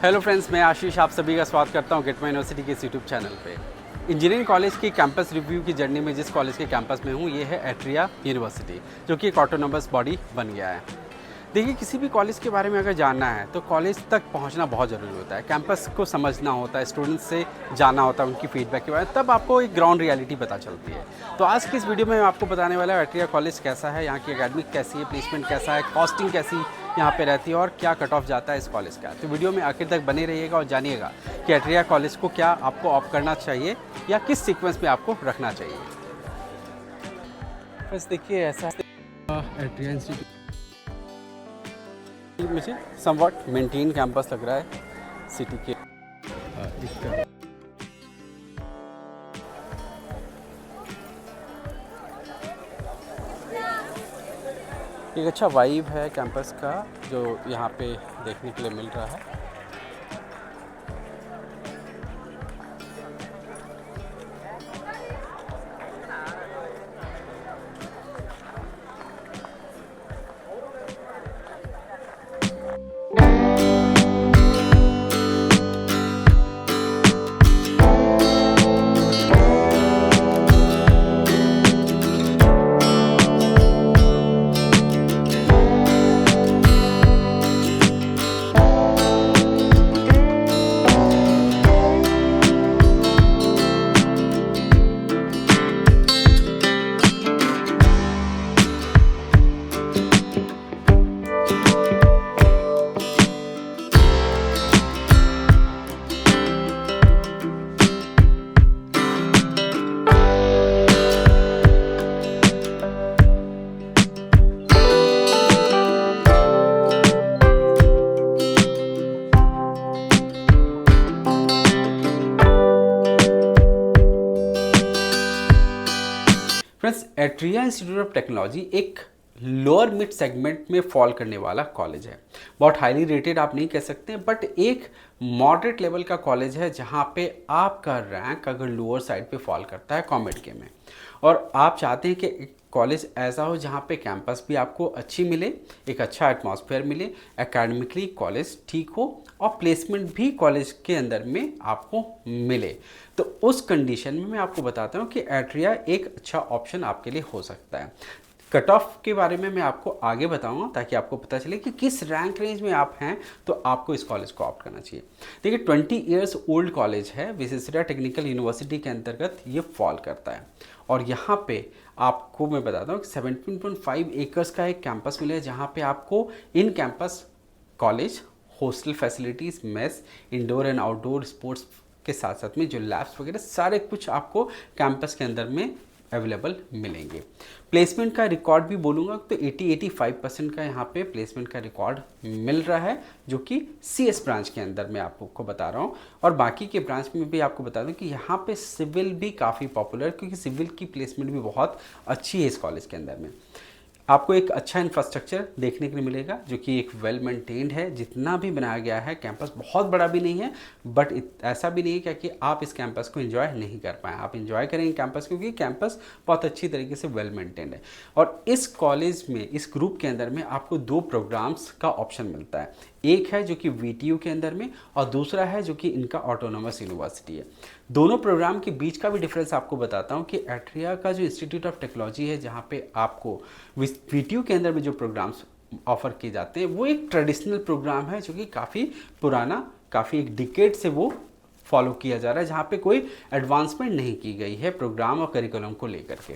Hello friends, मैं आशीष आप सभी का स्वागत करता हूं गिटमा यूनिवर्सिटी के इस यूट्यूब चैनल पे। इंजीनियरिंग कॉलेज की कैंपस रिव्यू की जर्नी में जिस कॉलेज के कैंपस में हूं ये है एट्रिया यूनिवर्सिटी, जो कि एक ऑटोनोमस बॉडी बन गया है। देखिए, किसी भी कॉलेज के बारे में अगर जानना है तो कॉलेज तक पहुंचना बहुत ज़रूरी होता है। कैंपस को समझना होता है, स्टूडेंट्स से जानना होता है उनकी फीडबैक के बारे में, तब आपको एक ग्राउंड रियलिटी पता चलती है। तो आज की इस वीडियो में मैं आपको बताने वाला हूँ एट्रिया कॉलेज कैसा है, यहाँ की एकेडमिक कैसी है, प्लेसमेंट कैसा है, कॉस्टिंग कैसी यहाँ पे रहती है और क्या कट ऑफ जाता है इस कॉलेज का। तो वीडियो में आखिर तक बने रहिएगा और जानिएगा कि एट्रिया कॉलेज को क्या आपको ऑप्ट करना चाहिए या किस सीक्वेंस में आपको रखना चाहिए। बस देखिए, ऐसा एट्रिया इंस्टीट्यूट मुझे समवॉट मेंटेन कैंपस लग रहा है सिटी के। एक अच्छा वाइब है कैंपस का जो यहाँ पे देखने के लिए मिल रहा है। Friends, atria institute of technology एक लोअर मिड सेगमेंट में फॉल करने वाला कॉलेज है। बहुत हाईली रेटेड आप नहीं कह सकते, बट एक मॉडरेट लेवल का कॉलेज है जहां पे आपका रैंक अगर लोअर साइड पे फॉल करता है कॉमेड के में, और आप चाहते हैं कि कॉलेज ऐसा हो जहां पे कैंपस भी आपको अच्छी मिले, एक अच्छा एटमॉस्फेयर मिले, एकेडमिकली कॉलेज ठीक हो और प्लेसमेंट भी कॉलेज के अंदर में आपको मिले, तो उस कंडीशन में मैं आपको बताता हूं कि एट्रिया एक अच्छा ऑप्शन आपके लिए हो सकता है। कट ऑफ के बारे में मैं आपको आगे बताऊंगा ताकि आपको पता चले कि किस रैंक रेंज में आप हैं तो आपको इस कॉलेज को ऑप्ट करना चाहिए। देखिए, 20 ईयर्स ओल्ड कॉलेज है, विश्वेश्वरैया टेक्निकल यूनिवर्सिटी के अंतर्गत ये फॉल करता है। और यहाँ पे आपको मैं बताता हूँ कि 17.5 एकर्स का एक कैंपस मिला है जहाँ पे आपको in campus college, hostel facilities, mess, indoor and outdoor sports के साथ साथ में जो लैब्स वगैरह सारे कुछ आपको कैंपस के अंदर में अवेलेबल मिलेंगे। प्लेसमेंट का रिकॉर्ड भी बोलूँगा तो 80-85% का यहाँ पे प्लेसमेंट का रिकॉर्ड मिल रहा है, जो कि CS ब्रांच के अंदर मैं आपको बता रहा हूँ। और बाकी के ब्रांच में भी आपको बता दूँ कि यहाँ पे सिविल भी काफ़ी पॉपुलर, क्योंकि सिविल की प्लेसमेंट भी बहुत अच्छी है इस कॉलेज के अंदर में। आपको एक अच्छा इंफ्रास्ट्रक्चर देखने को मिलेगा जो कि एक वेल मेंटेन्ड है। जितना भी बनाया गया है कैंपस बहुत बड़ा भी नहीं है, बट ऐसा भी नहीं है क्या कि आप इस कैंपस को एंजॉय नहीं कर पाएँ। आप एंजॉय करेंगे कैंपस, क्योंकि कैंपस बहुत अच्छी तरीके से वेल मेंटेन्ड है। और इस कॉलेज में, इस ग्रुप के अंदर में आपको 2 प्रोग्राम्स का ऑप्शन मिलता है। एक है जो कि VTU के अंदर में और दूसरा है जो कि इनका ऑटोनोमस यूनिवर्सिटी है। दोनों प्रोग्राम के बीच का भी डिफरेंस आपको बताता हूं कि एट्रिया का जो इंस्टीट्यूट ऑफ टेक्नोलॉजी है, जहां पे आपको VTU के अंदर में जो प्रोग्राम्स ऑफर किए जाते हैं वो एक ट्रेडिशनल प्रोग्राम है जो कि काफ़ी पुराना, काफ़ी एक डिकेड से वो फॉलो किया जा रहा है, जहाँ पे कोई एडवांसमेंट नहीं की गई है प्रोग्राम और करिकुलम को लेकर के।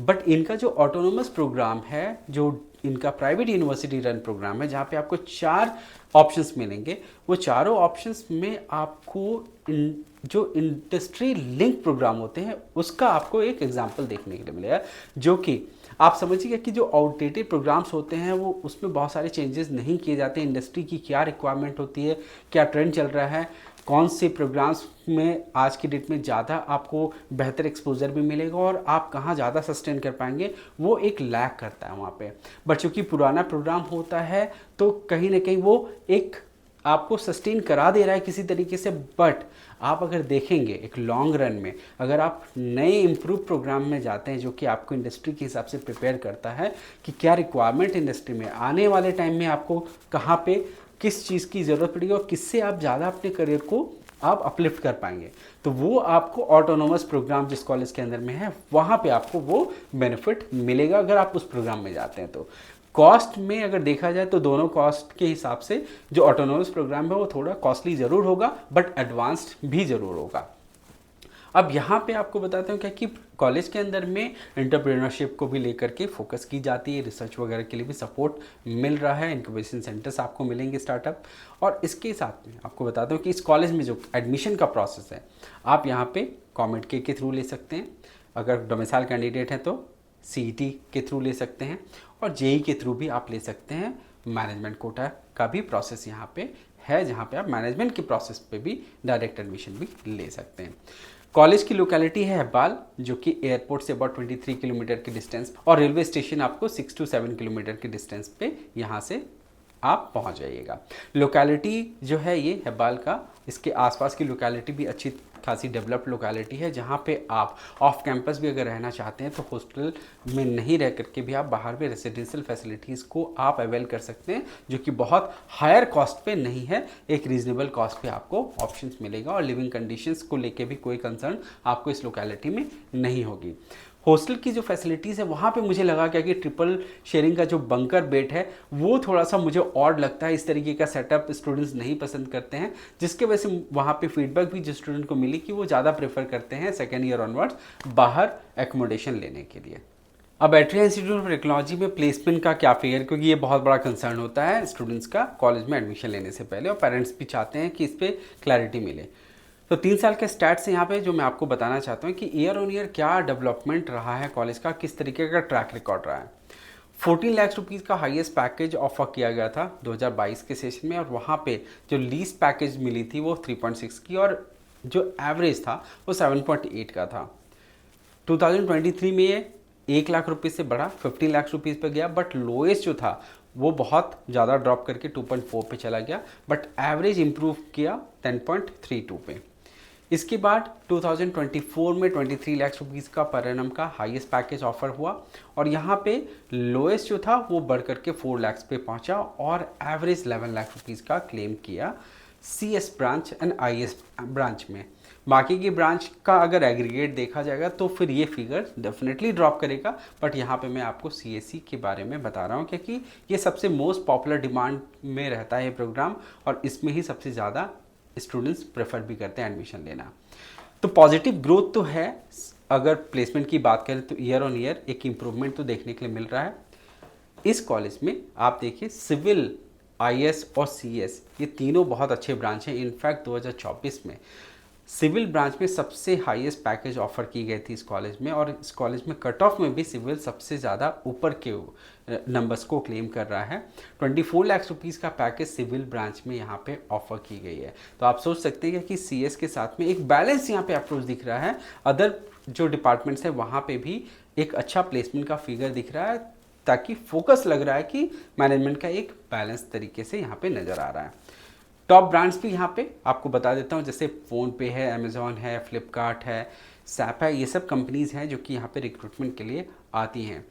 बट इनका जो ऑटोनोमस प्रोग्राम है, जो इनका प्राइवेट यूनिवर्सिटी रन प्रोग्राम है, जहाँ पे आपको 4 ऑप्शंस मिलेंगे, वो चारों ऑप्शंस में आपको जो इंडस्ट्री लिंक प्रोग्राम होते हैं उसका आपको एक एग्जाम्पल देखने के लिए मिलेगा, जो कि आप समझिए कि जो आउटडेटेड प्रोग्राम्स होते हैं वो उसमें बहुत सारे चेंजेस नहीं किए जाते। इंडस्ट्री की क्या रिक्वायरमेंट होती है, क्या ट्रेंड चल रहा है, कौन से प्रोग्राम्स में आज की डेट में ज़्यादा आपको बेहतर एक्सपोजर भी मिलेगा और आप कहाँ ज़्यादा सस्टेन कर पाएंगे, वो एक लैक करता है वहाँ पे। बट चूँकि पुराना प्रोग्राम होता है तो कहीं ना कहीं वो एक आपको सस्टेन करा दे रहा है किसी तरीके से। बट आप अगर देखेंगे एक लॉन्ग रन में, अगर आप नए इम्प्रूव प्रोग्राम में जाते हैं जो कि आपको इंडस्ट्री के हिसाब से प्रिपेयर करता है कि क्या रिक्वायरमेंट इंडस्ट्री में आने वाले टाइम में आपको कहाँ पे किस चीज़ की ज़रूरत पड़ेगी और किससे आप ज़्यादा अपने करियर को आप अपलिफ्ट कर पाएंगे, तो वो आपको ऑटोनोमस प्रोग्राम जिस कॉलेज के अंदर में है वहाँ पे आपको वो बेनिफिट मिलेगा अगर आप उस प्रोग्राम में जाते हैं। तो कॉस्ट में अगर देखा जाए तो दोनों कॉस्ट के हिसाब से जो ऑटोनोमस प्रोग्राम है वो थोड़ा कॉस्टली ज़रूर होगा बट एडवांस्ड भी ज़रूर होगा। अब यहाँ पे आपको बताता हूँ क्या कि कॉलेज के अंदर में एंटरप्रेन्योरशिप को भी लेकर के फोकस की जाती है, रिसर्च वगैरह के लिए भी सपोर्ट मिल रहा है, इंक्यूबेशन सेंटर्स आपको मिलेंगे स्टार्टअप। और इसके साथ में आपको बताता हूँ कि इस कॉलेज में जो एडमिशन का प्रोसेस है आप यहाँ पे कॉमेट के थ्रू ले सकते हैं, अगर डोमिसाइल कैंडिडेट हैं तो CET के थ्रू ले सकते हैं, और JEE के थ्रू भी आप ले सकते हैं। मैनेजमेंट कोटा का भी प्रोसेस यहाँ पे है जहाँ पे आप मैनेजमेंट के प्रोसेस पे भी डायरेक्ट एडमिशन भी ले सकते हैं। कॉलेज की लोकेलिटी है हेब्बाल, जो कि एयरपोर्ट से अबाउट 23 किलोमीटर के डिस्टेंस, और रेलवे स्टेशन आपको 6 to 7 किलोमीटर के डिस्टेंस पे यहाँ से आप पहुँच जाइएगा। लोकेलिटी जो है ये हेब्बाल का, इसके आसपास की लोकेलिटी भी अच्छी खासी डेवलप्ड लोकेलिटी है, जहाँ पे आप ऑफ कैंपस भी अगर रहना चाहते हैं तो हॉस्टल में नहीं रह करके भी आप बाहर में रेजिडेंशियल फैसिलिटीज़ को आप अवेल कर सकते हैं, जो कि बहुत हायर कॉस्ट पे नहीं है, एक रीजनेबल कॉस्ट पे आपको ऑप्शंस मिलेगा, और लिविंग कंडीशंस को लेके भी कोई कंसर्न आपको इस लोकेलिटी में नहीं होगी। हॉस्टल की जो फैसिलिटीज़ है वहाँ पे मुझे लगा क्या कि ट्रिपल शेयरिंग का जो बंकर बेड है वो थोड़ा सा मुझे ऑड लगता है, इस तरीके का सेटअप स्टूडेंट्स नहीं पसंद करते हैं, जिसके वजह से वहाँ पे फीडबैक भी जो स्टूडेंट को मिली कि वो ज़्यादा प्रेफर करते हैं सेकेंड ईयर ऑनवर्ड्स बाहर एकोमोडेशन लेने के लिए। अब एट्रिया इंस्टीट्यूट ऑफ टेक्नोलॉजी में प्लेसमेंट का क्या फिगर, क्योंकि ये बहुत बड़ा कंसर्न होता है स्टूडेंट्स का कॉलेज में एडमिशन लेने से पहले, और पेरेंट्स भी चाहते हैं कि इस पर क्लैरिटी मिले। तो 3 साल के स्टैट्स यहाँ पे जो मैं आपको बताना चाहता हूँ कि ईयर ऑन ईयर क्या डेवलपमेंट रहा है कॉलेज का, किस तरीके का ट्रैक रिकॉर्ड रहा है। 14 लाख रुपीज़ का हाईएस्ट पैकेज ऑफर किया गया था 2022 के सेशन में, और वहाँ पे जो लीस्ट पैकेज मिली थी वो 3.6 की, और जो एवरेज था वो 7.8 का था। 2023 में ये 1 लाख रुपीज़ से बढ़ा 15 लाख रुपीज़ पे गया, बट लोएस्ट जो था वो बहुत ज़्यादा ड्रॉप करके 2.4 पे चला गया, बट एवरेज इम्प्रूव किया 10.32 पे। इसके बाद 2024 में 23 लाख रुपीज़ का पर एनम का हाईएस्ट पैकेज ऑफर हुआ, और यहाँ पे लोएस्ट जो था वो बढ़ करके 4 लाख पे पहुँचा, और एवरेज 11 लाख रुपीज़ का क्लेम किया CS branch and IS branch में। बाकी की ब्रांच का अगर एग्रीगेट देखा जाएगा तो फिर ये फिगर डेफिनेटली ड्रॉप करेगा, बट यहाँ पे मैं आपको CSE के बारे में बता रहा हूँ क्योंकि ये सबसे मोस्ट पॉपुलर डिमांड में रहता है ये प्रोग्राम, और इसमें ही सबसे ज़्यादा स्टूडेंट्स प्रेफर भी करते हैं एडमिशन लेना। तो पॉजिटिव ग्रोथ तो है, अगर प्लेसमेंट की बात करें तो ईयर ऑन ईयर एक इम्प्रूवमेंट तो देखने के लिए मिल रहा है। इस कॉलेज में आप देखिए सिविल, IS और CS ये तीनों बहुत अच्छे ब्रांच हैं। इनफैक्ट 2024 में सिविल ब्रांच में सबसे हाईएस्ट पैकेज ऑफर की गई थी इस कॉलेज में, और इस कॉलेज में कट ऑफ में भी सिविल सबसे ज़्यादा ऊपर के नंबर्स को क्लेम कर रहा है। 24 लाख रुपीज़ का पैकेज सिविल ब्रांच में यहाँ पे ऑफर की गई है। तो आप सोच सकते हैं कि CS के साथ में एक बैलेंस यहाँ पे अप्रोच दिख रहा है, अदर जो डिपार्टमेंट्स है वहाँ पे भी एक अच्छा प्लेसमेंट का फिगर दिख रहा है, ताकि फोकस लग रहा है कि मैनेजमेंट का एक बैलेंस तरीके से यहाँ पे नज़र आ रहा है। टॉप ब्रांड्स भी यहाँ पे आपको बता देता हूँ, जैसे फ़ोनपे है, अमेज़ॉन है, फ्लिपकार्ट है, सैप है, ये सब कंपनीज़ हैं जो कि यहाँ पे रिक्रूटमेंट के लिए आती हैं।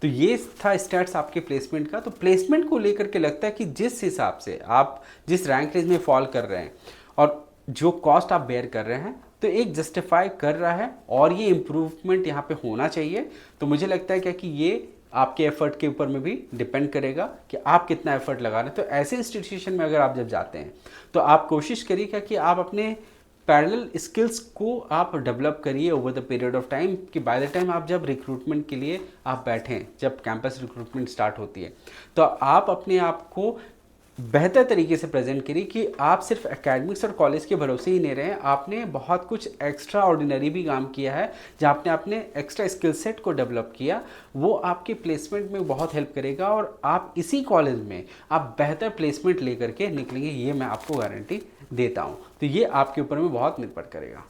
तो ये था स्टैट्स आपके प्लेसमेंट का। तो प्लेसमेंट को लेकर के लगता है कि जिस हिसाब से आप जिस रैंक रेंज में फॉल कर रहे हैं और जो कॉस्ट आप बेयर कर रहे हैं, तो एक जस्टिफाई कर रहा है, और ये इम्प्रूवमेंट यहाँ पे होना चाहिए। तो मुझे लगता है क्या कि ये आपके एफर्ट के ऊपर में भी डिपेंड करेगा कि आप कितना एफर्ट लगा रहे हैं। तो ऐसे इंस्टीट्यूशन में अगर आप जब जाते हैं तो आप कोशिश करिए क्या कि आप अपने पैरेलल स्किल्स को आप डेवलप करिए over the period of time, कि बाय द टाइम आप जब रिक्रूटमेंट के लिए आप बैठें, जब कैंपस रिक्रूटमेंट स्टार्ट होती है, तो आप अपने आप को बेहतर तरीके से प्रेजेंट करिए कि आप सिर्फ एकेडमिक्स और कॉलेज के भरोसे ही नहीं रहे, आपने बहुत कुछ एक्स्ट्रा ऑर्डिनरी भी काम किया है, जहाँ आपने अपने एक्स्ट्रा स्किल सेट को डेवलप किया, वो आपके प्लेसमेंट में बहुत हेल्प करेगा, और आप इसी कॉलेज में आप बेहतर प्लेसमेंट लेकर के निकलेंगे, ये मैं आपको गारंटी देता हूँ। तो ये आपके ऊपर में बहुत निर्भर करेगा।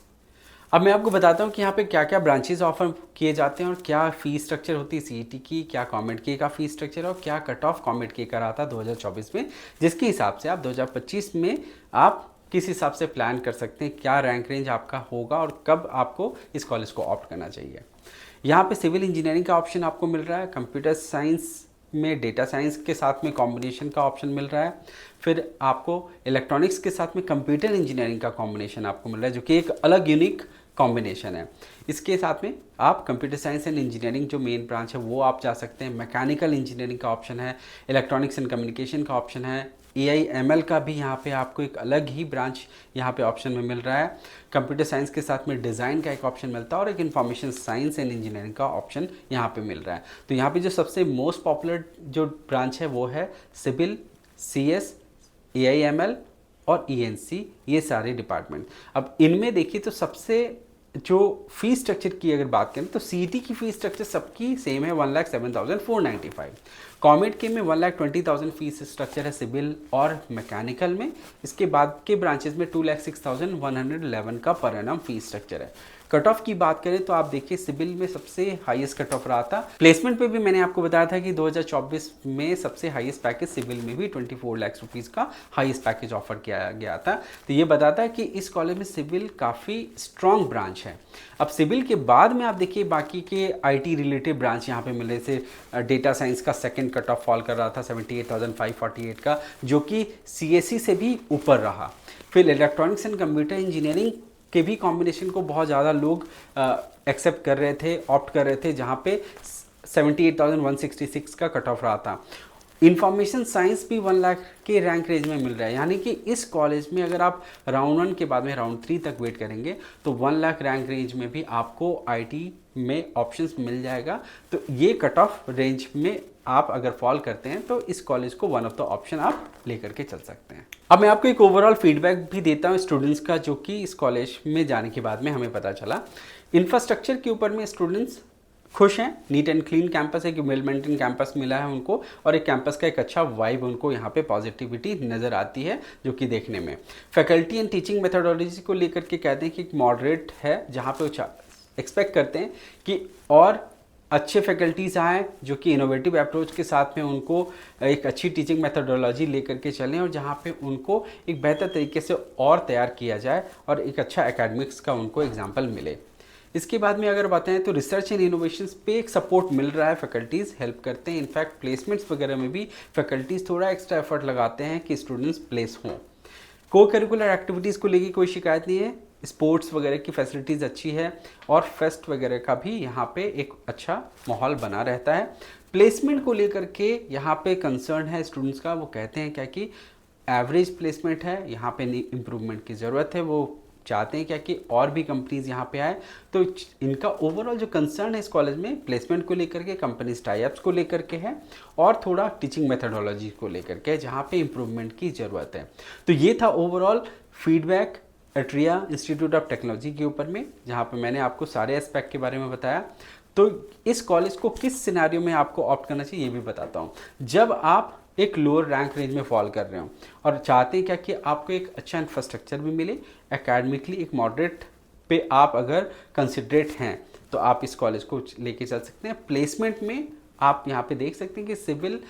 अब मैं आपको बताता हूँ कि यहाँ पे क्या क्या ब्रांचेस ऑफर किए जाते हैं और क्या फ़ीस स्ट्रक्चर होती है CET की, क्या कॉमेट के का फ़ीस स्ट्रक्चर है, और क्या कट ऑफ कॉमेट के का रहा था 2024 में, जिसके हिसाब से आप 2025 में आप किस हिसाब से प्लान कर सकते हैं, क्या रैंक रेंज आपका होगा और कब आपको इस कॉलेज को ऑप्ट करना चाहिए। यहाँ पे सिविल इंजीनियरिंग का ऑप्शन आपको मिल रहा है, कंप्यूटर साइंस में डेटा साइंस के साथ में कॉम्बिनेशन का ऑप्शन मिल रहा है। फिर आपको इलेक्ट्रॉनिक्स के साथ में कंप्यूटर इंजीनियरिंग का कॉम्बिनेशन आपको मिल रहा है, जो कि एक अलग यूनिक कॉम्बिनेशन है। इसके साथ में आप कंप्यूटर साइंस एंड इंजीनियरिंग जो मेन ब्रांच है वो आप जा सकते हैं। मैकेनिकल इंजीनियरिंग का ऑप्शन है, इलेक्ट्रॉनिक्स एंड कम्युनिकेशन का ऑप्शन है, AI/ML का भी यहाँ पे आपको एक अलग ही ब्रांच यहाँ पे ऑप्शन में मिल रहा है। कंप्यूटर साइंस के साथ में डिज़ाइन का एक ऑप्शन मिलता है और एक इन्फॉर्मेशन साइंस एंड इंजीनियरिंग का ऑप्शन यहाँ पे मिल रहा है। तो यहाँ पे जो सबसे मोस्ट पॉपुलर जो ब्रांच है वो है सिविल, CS, AI/ML और ENC, ये सारे डिपार्टमेंट। अब इनमें देखिए तो सबसे जो फीस स्ट्रक्चर की अगर बात करें तो CET की फीस स्ट्रक्चर सबकी सेम है, 1,07,495। कॉमेड के में 1,20,000 फीस स्ट्रक्चर है सिविल और मैकेनिकल में। इसके बाद के ब्रांचेस में 2,06,111 का पर एनम फीस स्ट्रक्चर है। कट ऑफ की बात करें तो आप देखिए सिविल में सबसे हाईएस्ट कट ऑफ रहा था। प्लेसमेंट पे भी मैंने आपको बताया था कि 2024 में सबसे हाईएस्ट पैकेज सिविल में भी 24 लाख रुपीस का हाईएस्ट पैकेज ऑफर किया गया था। तो ये बताता है कि इस कॉलेज में सिविल काफ़ी स्ट्रॉन्ग ब्रांच है। अब सिविल के बाद में आप देखिए बाकी के IT रिलेटेड ब्रांच यहाँ पे मिले, से डेटा साइंस का सेकेंड कट ऑफ फॉल कर रहा था 78,548 का, जो कि CSE से भी ऊपर रहा। फिर इलेक्ट्रॉनिक्स एंड कंप्यूटर इंजीनियरिंग के भी कॉम्बिनेशन को बहुत ज़्यादा लोग एक्सेप्ट कर रहे थे, ऑप्ट कर रहे थे, जहाँ पे 78,166 का कट ऑफ रहा था। इंफॉर्मेशन साइंस भी 1 लाख के रैंक रेंज में मिल रहा है, यानी कि इस कॉलेज में अगर आप राउंड 1 के बाद में राउंड 3 तक वेट करेंगे तो 1 लाख रैंक रेंज में भी आपको IT में ऑप्शंस मिल जाएगा। तो ये कट ऑफ रेंज में आप अगर फॉल करते हैं तो इस कॉलेज को वन ऑफ द ऑप्शन आप लेकर के चल सकते हैं। अब मैं आपको एक ओवरऑल फीडबैक भी देता हूँ स्टूडेंट्स का, जो कि इस कॉलेज में जाने के बाद में हमें पता चला। इंफ्रास्ट्रक्चर के ऊपर में स्टूडेंट्स खुश हैं, नीट एंड क्लीन कैंपस है कि वेल मेंटेन कैंपस मिला है उनको, और एक कैंपस का एक अच्छा वाइब उनको यहाँ पे पॉजिटिविटी नज़र आती है जो कि देखने में। फैकल्टी एंड टीचिंग मेथोडोलॉजी को लेकर के कहते हैं कि मॉडरेट है, जहाँ पे एक्सपेक्ट करते हैं कि और अच्छे फैकल्टीज़ आएँ जो कि इनोवेटिव अप्रोच के साथ में उनको एक अच्छी टीचिंग मेथोडोलॉजी लेकर के चलें, और जहाँ पे उनको एक बेहतर तरीके से और तैयार किया जाए और एक अच्छा एकेडमिक्स का उनको एग्जाम्पल मिले। इसके बाद में अगर बताएं तो रिसर्च एंड इनोवेशंस पे एक सपोर्ट मिल रहा है, फैकल्टीज़ हेल्प करते हैं। इनफैक्ट प्लेसमेंट्स वगैरह में भी फैकल्टीज़ थोड़ा एक्स्ट्रा एफर्ट लगाते हैं कि स्टूडेंट्स प्लेस हों। को करिकुलर एक्टिविटीज़ को लेकर कोई शिकायत नहीं है, स्पोर्ट्स वगैरह की फैसिलिटीज़ अच्छी है, और फेस्ट वगैरह का भी यहाँ पे एक अच्छा माहौल बना रहता है। प्लेसमेंट को लेकर के यहाँ पे कंसर्न है स्टूडेंट्स का, वो कहते हैं क्या कि एवरेज प्लेसमेंट है, यहाँ पे इम्प्रूवमेंट की ज़रूरत है। वो चाहते हैं क्या कि और भी कंपनीज यहाँ पे आए। तो इनका ओवरऑल जो कंसर्न है इस कॉलेज में प्लेसमेंट को लेकर के, कंपनीज टाइप्स को लेकर के है, और थोड़ा टीचिंग मेथोडोलॉजी को लेकर के जहाँ पे इम्प्रूवमेंट की ज़रूरत है। तो ये था overall feedback atria institute of technology के ऊपर में, जहाँ पे मैंने आपको सारे एस्पेक्ट के बारे में बताया। तो इस कॉलेज को किस सिनारियो में आपको ऑप्ट करना चाहिए ये भी बताता हूँ। जब आप एक लोअर रैंक रेंज में फॉल कर रहे हो और चाहते हैं क्या कि आपको एक अच्छा इंफ्रास्ट्रक्चर भी मिले, एकेडमिकली एक मॉडरेट पे आप अगर कंसिडरेट हैं तो आप इस कॉलेज को लेके चल सकते हैं। प्लेसमेंट में आप यहाँ पे देख सकते हैं कि सिविल,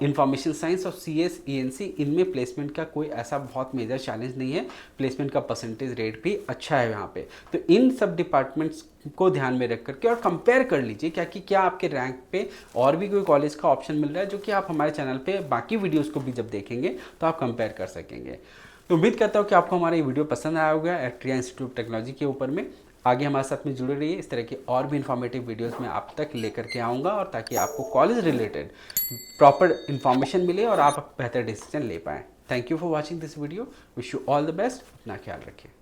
इंफॉर्मेशन साइंस और CS ENC इनमें प्लेसमेंट का कोई ऐसा बहुत मेजर चैलेंज नहीं है। प्लेसमेंट का परसेंटेज रेट भी अच्छा है यहाँ पे। तो इन सब डिपार्टमेंट्स को ध्यान में रख करके और कंपेयर कर लीजिए क्या कि क्या आपके रैंक पे और भी कोई कॉलेज का ऑप्शन मिल रहा है, जो कि आप हमारे चैनल पे बाकी वीडियोज़ को भी जब देखेंगे तो आप कंपेयर कर सकेंगे। तो उम्मीद करता हूँ कि आपको हमारा ये वीडियो पसंद आया होगा एट्रिया इंस्टीट्यूट ऑफ टेक्नोलॉजी के ऊपर में। आगे हमारे साथ में जुड़े रहिए, इस तरह के और भी इन्फॉर्मेटिव वीडियोस में आप तक लेकर के आऊँगा, और ताकि आपको कॉलेज रिलेटेड प्रॉपर इन्फॉर्मेशन मिले और आप बेहतर डिसीजन ले पाएँ। Thank you for watching this video. Wish you all the best. अपना ख्याल रखिए।